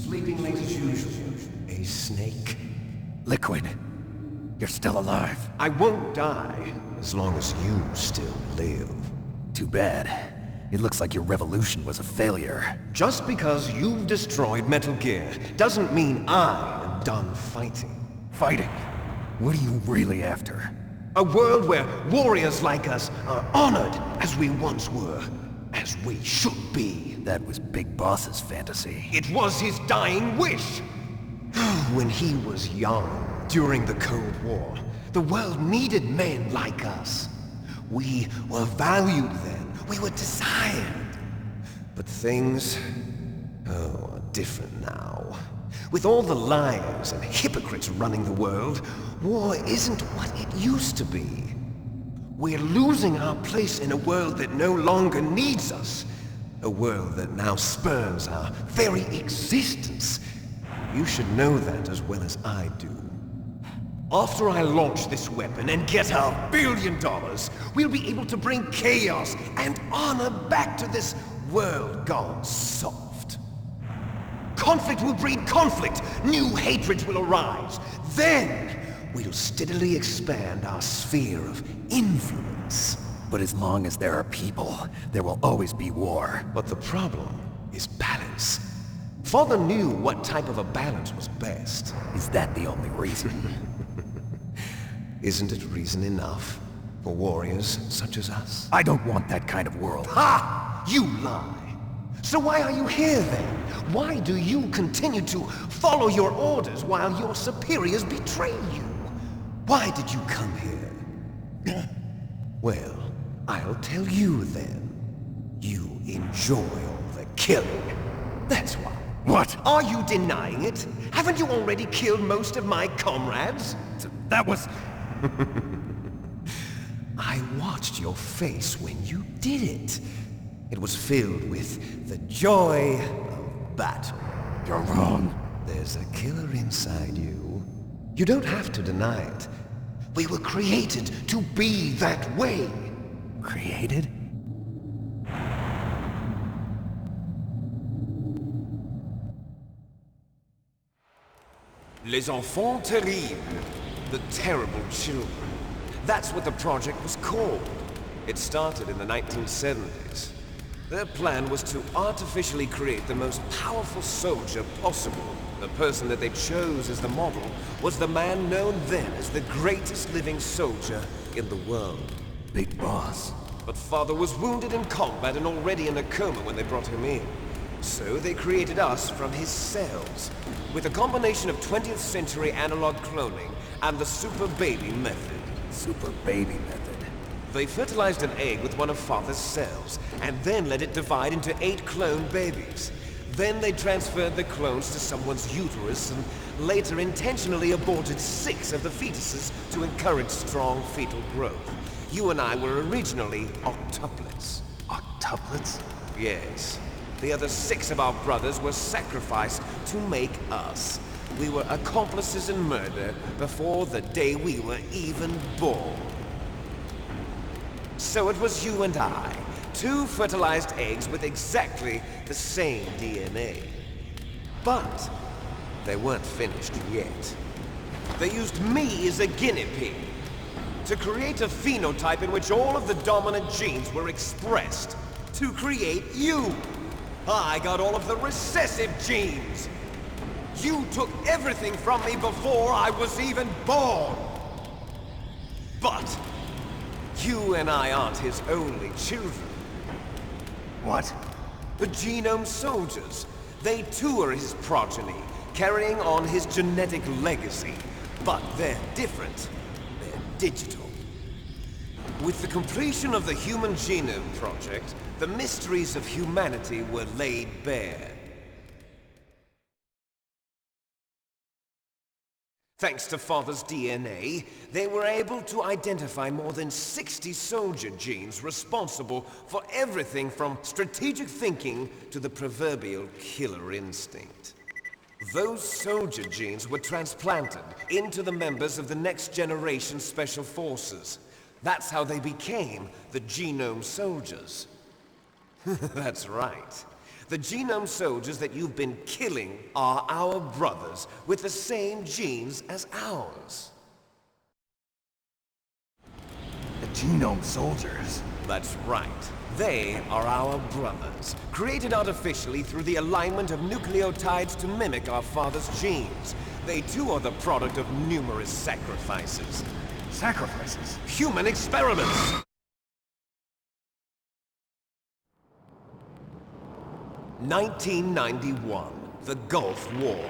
Sleeping late as usual. A snake. Liquid, you're still alive. I won't die as long as you still live. Too bad. It looks like your revolution was a failure. Just because you've destroyed Metal Gear doesn't mean I am done fighting. Fighting? What are you really after? A world where warriors like us are honored as we once were, as we should be. That was Big Boss's fantasy. It was his dying wish. When he was young, during the Cold War, the world needed men like us. We were valued then. We were desired. But things, are different now. With all the liars and hypocrites running the world, war isn't what it used to be. We're losing our place in a world that no longer needs us. A world that now spurns our very existence. You should know that as well as I do. After I launch this weapon and get our $1 billion, we'll be able to bring chaos and honor back to this world gone soft. Conflict will breed conflict. New hatreds will arise. Then, we'll steadily expand our sphere of influence. But as long as there are people, there will always be war. But the problem is balance. Father knew what type of a balance was best. Is that the only reason? Isn't it reason enough for warriors such as us? I don't want that kind of world. Ha! You lie! So why are you here then? Why do you continue to follow your orders while your superiors betray you? Why did you come here? Well, I'll tell you then. You enjoy all the killing. That's why. What? Are you denying it? Haven't you already killed most of my comrades? That was... I watched your face when you did it. It was filled with the joy of battle. You're wrong. There's a killer inside you. You don't have to deny it. We were created to be that way. Created? Les enfants terribles. The terrible children. That's what the project was called. It started in the 1970s. Their plan was to artificially create the most powerful soldier possible. The person that they chose as the model was the man known then as the greatest living soldier in the world. Big Boss. But Father was wounded in combat and already in a coma when they brought him in. So they created us from his cells, with a combination of 20th century analog cloning and the super baby method. Super baby method. They fertilized an egg with one of Father's cells, and then let it divide into 8 clone babies. Then they transferred the clones to someone's uterus, and later intentionally aborted 6 of the fetuses to encourage strong fetal growth. You and I were originally octuplets. Octuplets? Yes. The other 6 of our brothers were sacrificed to make us. We were accomplices in murder before the day we were even born. So it was you and I, 2 fertilized eggs with exactly the same DNA. But they weren't finished yet. They used me as a guinea pig to create a phenotype in which all of the dominant genes were expressed to create you. I got all of the recessive genes. You took everything from me before I was even born. But you and I aren't his only children. What? The Genome Soldiers. They too are his progeny, carrying on his genetic legacy. But they're different. They're digital. With the completion of the Human Genome Project, the mysteries of humanity were laid bare. Thanks to Father's DNA, they were able to identify more than 60 soldier genes responsible for everything from strategic thinking to the proverbial killer instinct. Those soldier genes were transplanted into the members of the next generation Special Forces. That's how they became the Genome Soldiers. That's right. The genome soldiers that you've been killing are our brothers, with the same genes as ours. The genome soldiers? That's right. They are our brothers, created artificially through the alignment of nucleotides to mimic our father's genes. They too are the product of numerous sacrifices. Sacrifices? Human experiments! (1991), the Gulf War.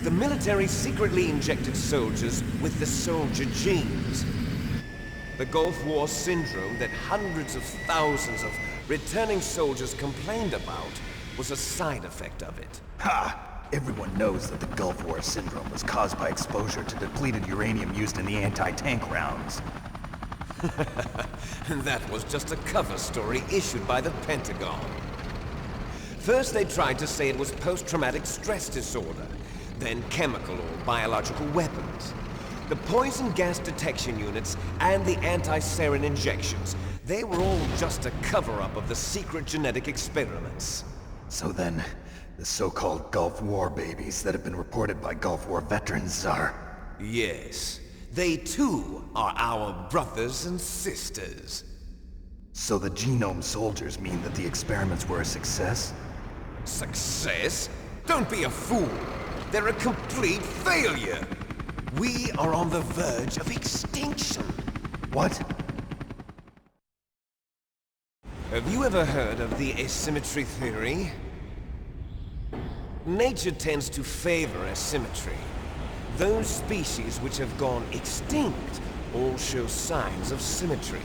The military secretly injected soldiers with the soldier genes. The Gulf War syndrome that hundreds of thousands of returning soldiers complained about was a side effect of it. Ha! Everyone knows that the Gulf War syndrome was caused by exposure to depleted uranium used in the anti-tank rounds. That was just a cover story issued by the Pentagon. First they tried to say it was post-traumatic stress disorder, then chemical or biological weapons. The poison gas detection units and the anti-sarin injections, they were all just a cover-up of the secret genetic experiments. So then, the so-called Gulf War babies that have been reported by Gulf War veterans are... Yes. They too are our brothers and sisters. So the genome soldiers mean that the experiments were a success? Success? Don't be a fool! They're a complete failure! We are on the verge of extinction. What? Have you ever heard of the asymmetry theory? Nature tends to favor asymmetry. Those species which have gone extinct all show signs of symmetry.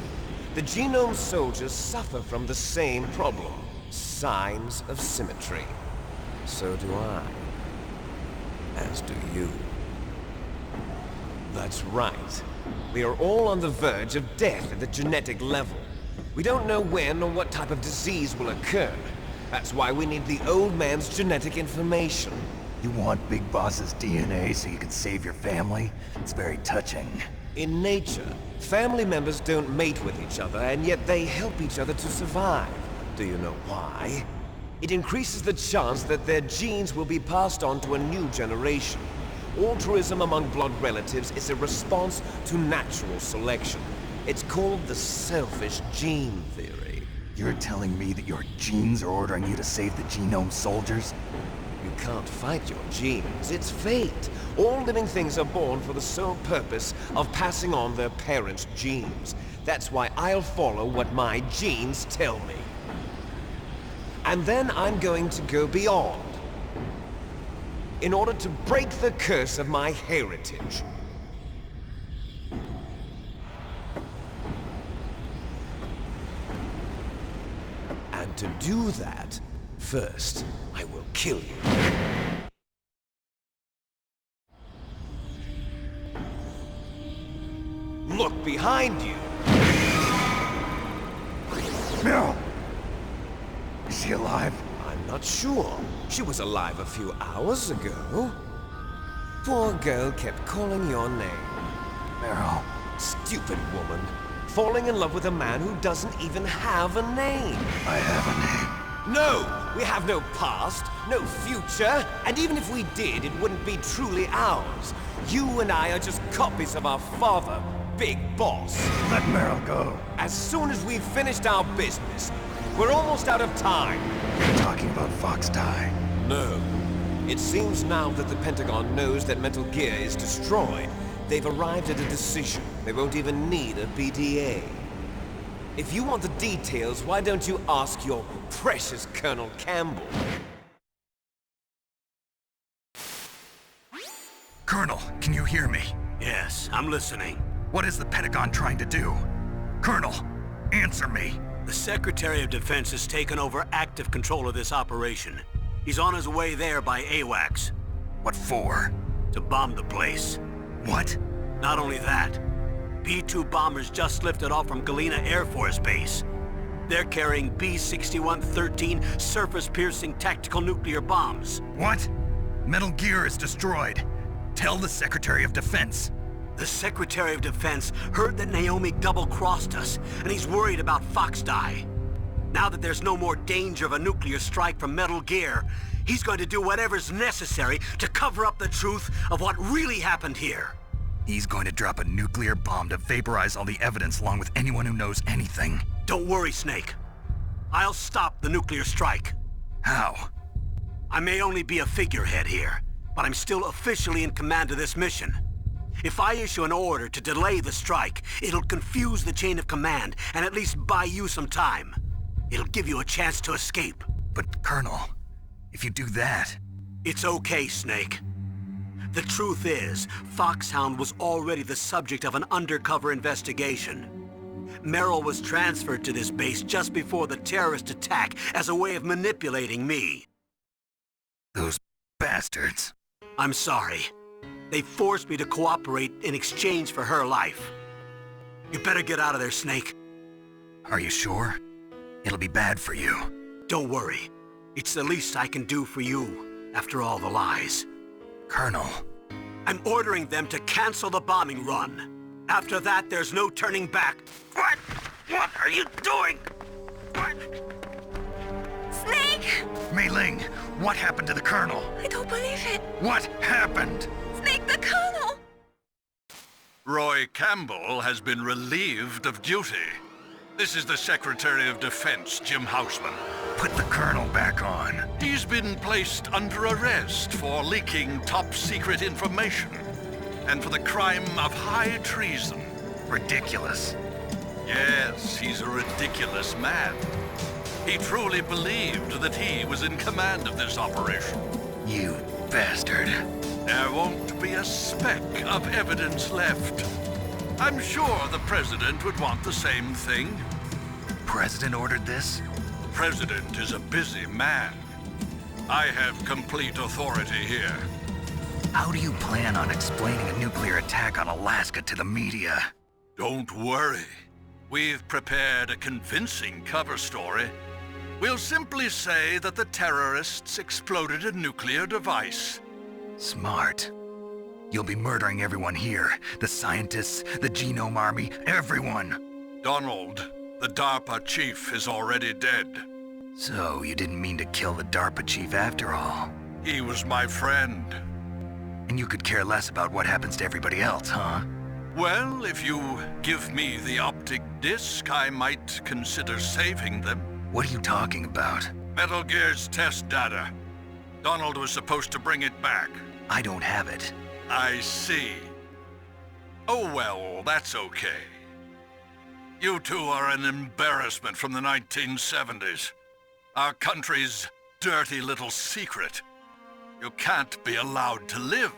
The genome soldiers suffer from the same problem. Signs of symmetry. So do I. As do you. That's right. We are all on the verge of death at the genetic level. We don't know when or what type of disease will occur. That's why we need the old man's genetic information. You want Big Boss's DNA so you can save your family? It's very touching. In nature, family members don't mate with each other, and yet they help each other to survive. Do you know why? It increases the chance that their genes will be passed on to a new generation. Altruism among blood relatives is a response to natural selection. It's called the selfish gene theory. You're telling me that your genes are ordering you to save the genome soldiers? You can't fight your genes. It's fate. All living things are born for the sole purpose of passing on their parents' genes. That's why I'll follow what my genes tell me. And then I'm going to go beyond. In order to break the curse of my heritage. And to do that, first, I will kill you. Look behind you! Meryl! Is she alive? I'm not sure. She was alive a few hours ago. Poor girl kept calling your name. Meryl. Stupid woman. Falling in love with a man who doesn't even have a name. I have a name. No! We have no past, no future, and even if we did, it wouldn't be truly ours. You and I are just copies of our father, Big Boss. Let Meryl go. As soon as we've finished our business, we're almost out of time. You're talking about Fox Die. No. It seems now that the Pentagon knows that Metal Gear is destroyed. They've arrived at a decision. They won't even need a BDA. If you want the details, why don't you ask your precious Colonel Campbell? Colonel, can you hear me? Yes, I'm listening. What is the Pentagon trying to do? Colonel, answer me. The Secretary of Defense has taken over active control of this operation. He's on his way there by AWACS. What for? To bomb the place. What? Not only that, B-2 bombers just lifted off from Galena Air Force Base. They're carrying B-6113 surface-piercing tactical nuclear bombs. What? Metal Gear is destroyed. Tell the Secretary of Defense. The Secretary of Defense heard that Naomi double-crossed us, and he's worried about Fox Die. Now that there's no more danger of a nuclear strike from Metal Gear, he's going to do whatever's necessary to cover up the truth of what really happened here. He's going to drop a nuclear bomb to vaporize all the evidence along with anyone who knows anything. Don't worry, Snake. I'll stop the nuclear strike. How? I may only be a figurehead here, but I'm still officially in command of this mission. If I issue an order to delay the strike, it'll confuse the chain of command and at least buy you some time. It'll give you a chance to escape. But, Colonel, if you do that... It's okay, Snake. The truth is, Foxhound was already the subject of an undercover investigation. Merrill was transferred to this base just before the terrorist attack as a way of manipulating me. Those bastards. I'm sorry. They forced me to cooperate in exchange for her life. You better get out of there, Snake. Are you sure? It'll be bad for you. Don't worry. It's the least I can do for you, after all the lies. Colonel. I'm ordering them to cancel the bombing run. After that, there's no turning back. What? What are you doing? What? Snake! Mei Ling, what happened to the Colonel? I don't believe it. What happened? Snake, the Colonel! Roy Campbell has been relieved of duty. This is the Secretary of Defense, Jim Houseman. Put the Colonel back on. He's been placed under arrest for leaking top-secret information and for the crime of high treason. Ridiculous. Yes, he's a ridiculous man. He truly believed that he was in command of this operation. You bastard. There won't be a speck of evidence left. I'm sure the President would want the same thing. President ordered this? President is a busy man. I have complete authority here. How do you plan on explaining a nuclear attack on Alaska to the media? Don't worry. We've prepared a convincing cover story. We'll simply say that the terrorists exploded a nuclear device. Smart. You'll be murdering everyone here. The scientists, the Genome Army, everyone. Donald, the DARPA chief, is already dead. So, you didn't mean to kill the DARPA chief after all? He was my friend. And you could care less about what happens to everybody else, huh? Well, if you give me the optic disc, I might consider saving them. What are you talking about? Metal Gear's test data. Donald was supposed to bring it back. I don't have it. I see. Oh well, that's okay. You two are an embarrassment from the 1970s. Our country's dirty little secret. You can't be allowed to live.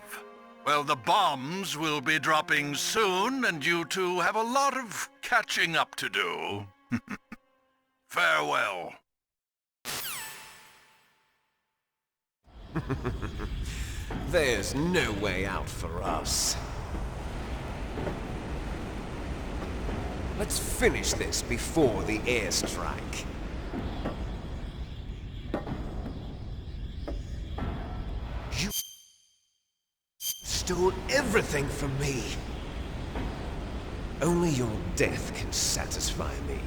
Well, the bombs will be dropping soon, and you two have a lot of catching up to do. Farewell. There's no way out for us. Let's finish this before the airstrike. You stole everything from me. Only your death can satisfy me.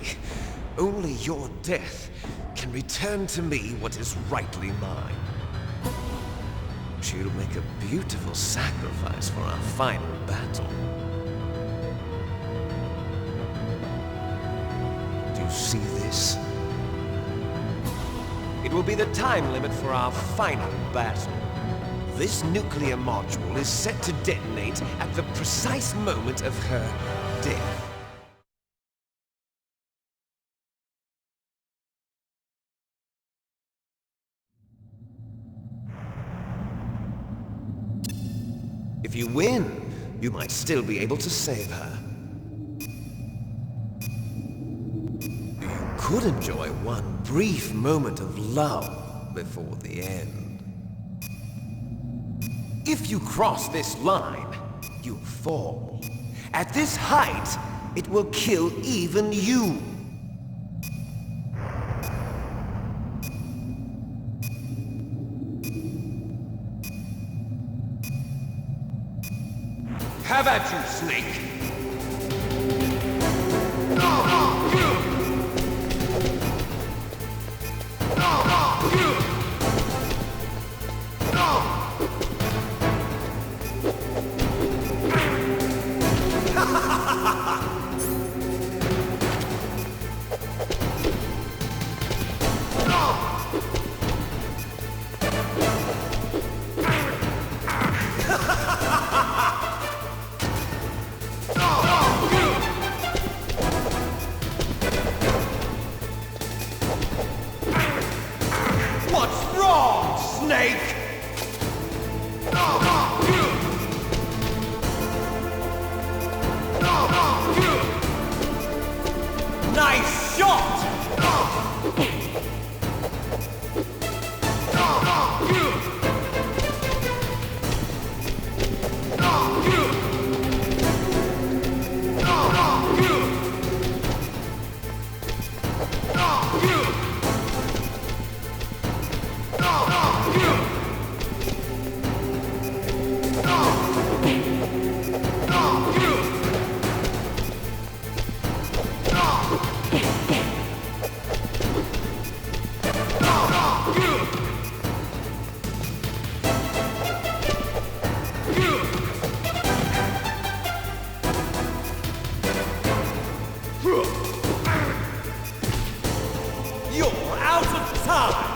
Only your death can return to me what is rightly mine. She'll make a beautiful sacrifice for our final battle. Do you see this? It will be the time limit for our final battle. This nuclear module is set to detonate at the precise moment of her death. If you win, you might still be able to save her. You could enjoy one brief moment of love before the end. If you cross this line, you fall. At this height, it will kill even you. Have at you, Snake! You're out of time!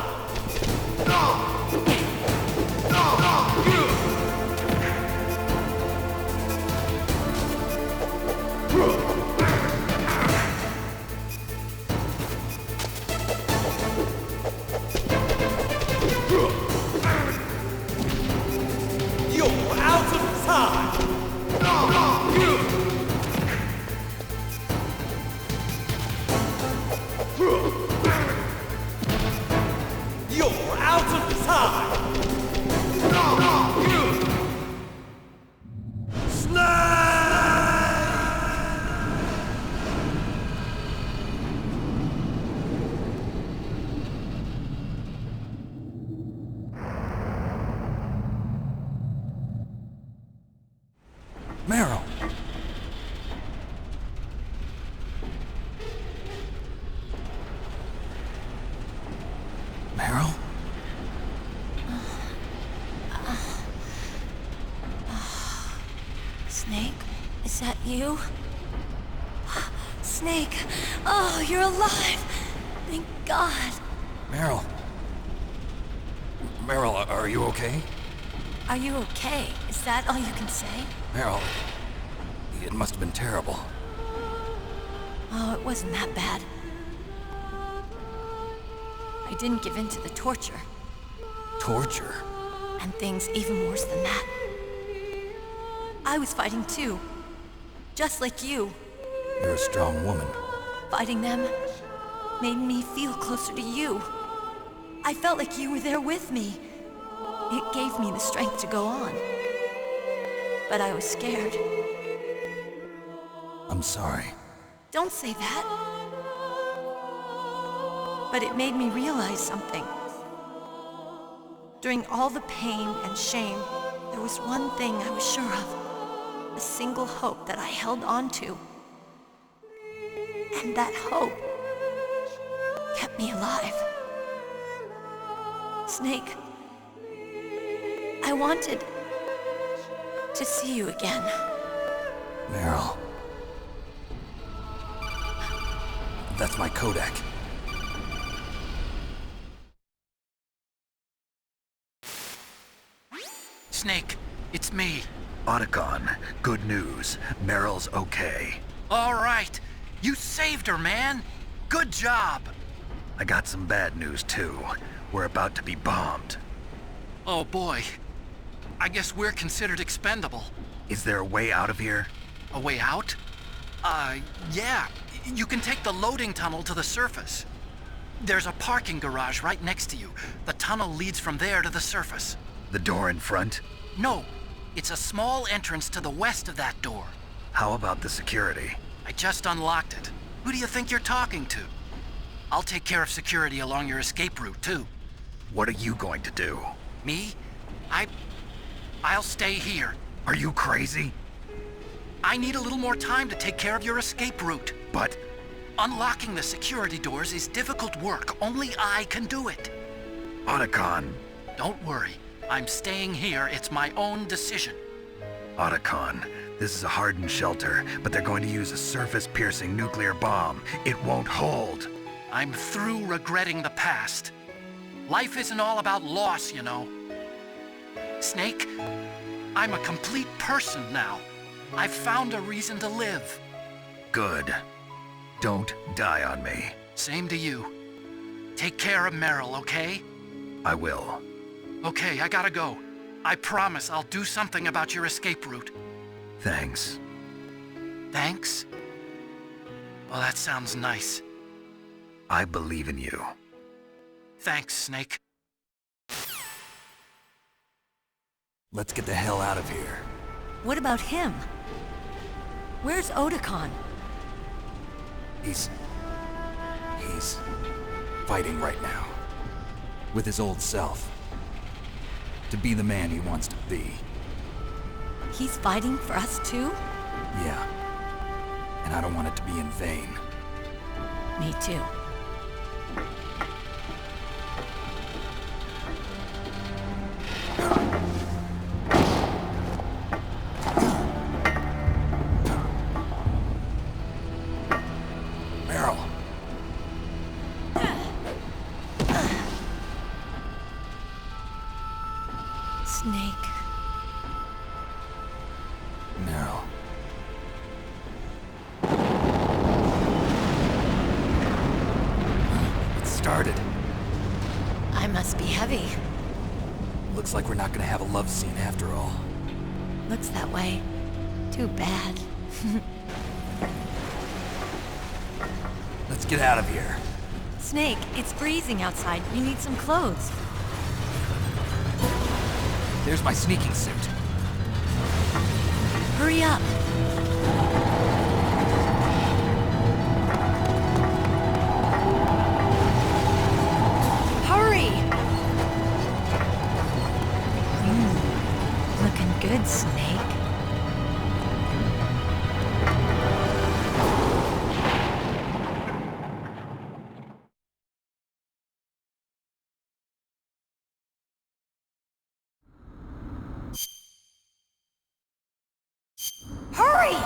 You're out of time! You're out of time! Meryl! Meryl? Snake, is that you? Snake, oh, you're alive! Thank God. Meryl? Meryl, are you okay? Are you okay? Is that all you can say? Meryl, it must have been terrible. Oh, it wasn't that bad. I didn't give in to the torture, Torture? and things even worse than that. I was fighting too, just like you. You're a strong woman. Fighting them made me feel closer to you. I felt like you were there with me. It gave me the strength to go on. But I was scared. I'm sorry. Don't say that. But it made me realize something. During all the pain and shame, there was one thing I was sure of. A single hope that I held on to. And that hope kept me alive. Snake, I wanted to see you again. Meryl. That's my Kodak. Snake, it's me. Otacon, good news. Meryl's okay. All right. You saved her, man. Good job. I got some bad news, too. We're about to be bombed. Oh, boy. I guess we're considered expendable. Is there a way out of here? A way out? Yeah. You can take the loading tunnel to the surface. There's a parking garage right next to you. The tunnel leads from there to the surface. The door in front? No. It's a small entrance to the west of that door. How about the security? I just unlocked it. Who do you think you're talking to? I'll take care of security along your escape route, too. What are you going to do? Me? I'll stay here. Are you crazy? I need a little more time to take care of your escape route. But Unlocking the security doors is difficult work. Only I can do it. Otacon. Don't worry. I'm staying here. It's my own decision. Otacon, this is a hardened shelter, but they're going to use a surface-piercing nuclear bomb. It won't hold. I'm through regretting the past. Life isn't all about loss, you know. Snake, I'm a complete person now. I've found a reason to live. Good. Don't die on me. Same to you. Take care of Meryl, okay? I will. Okay, I gotta go. I promise I'll do something about your escape route. Thanks. Thanks? Well, that sounds nice. I believe in you. Thanks, Snake. Let's get the hell out of here. What about him? Where's Otacon? He's fighting right now. With his old self. To be the man he wants to be. He's fighting for us too? Yeah. And I don't want it to be in vain. Me too. Meryl. Snake. Meryl. It started. I must be heavy. Looks like we're not gonna have a love scene after all. Looks that way. Too bad. Let's get out of here. Snake, it's freezing outside. You need some clothes. There's my sneaking suit. Hurry up. Hurry! Looking good, Snake. Hurry!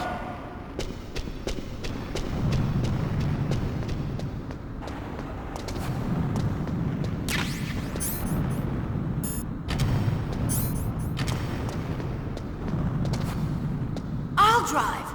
I'll drive.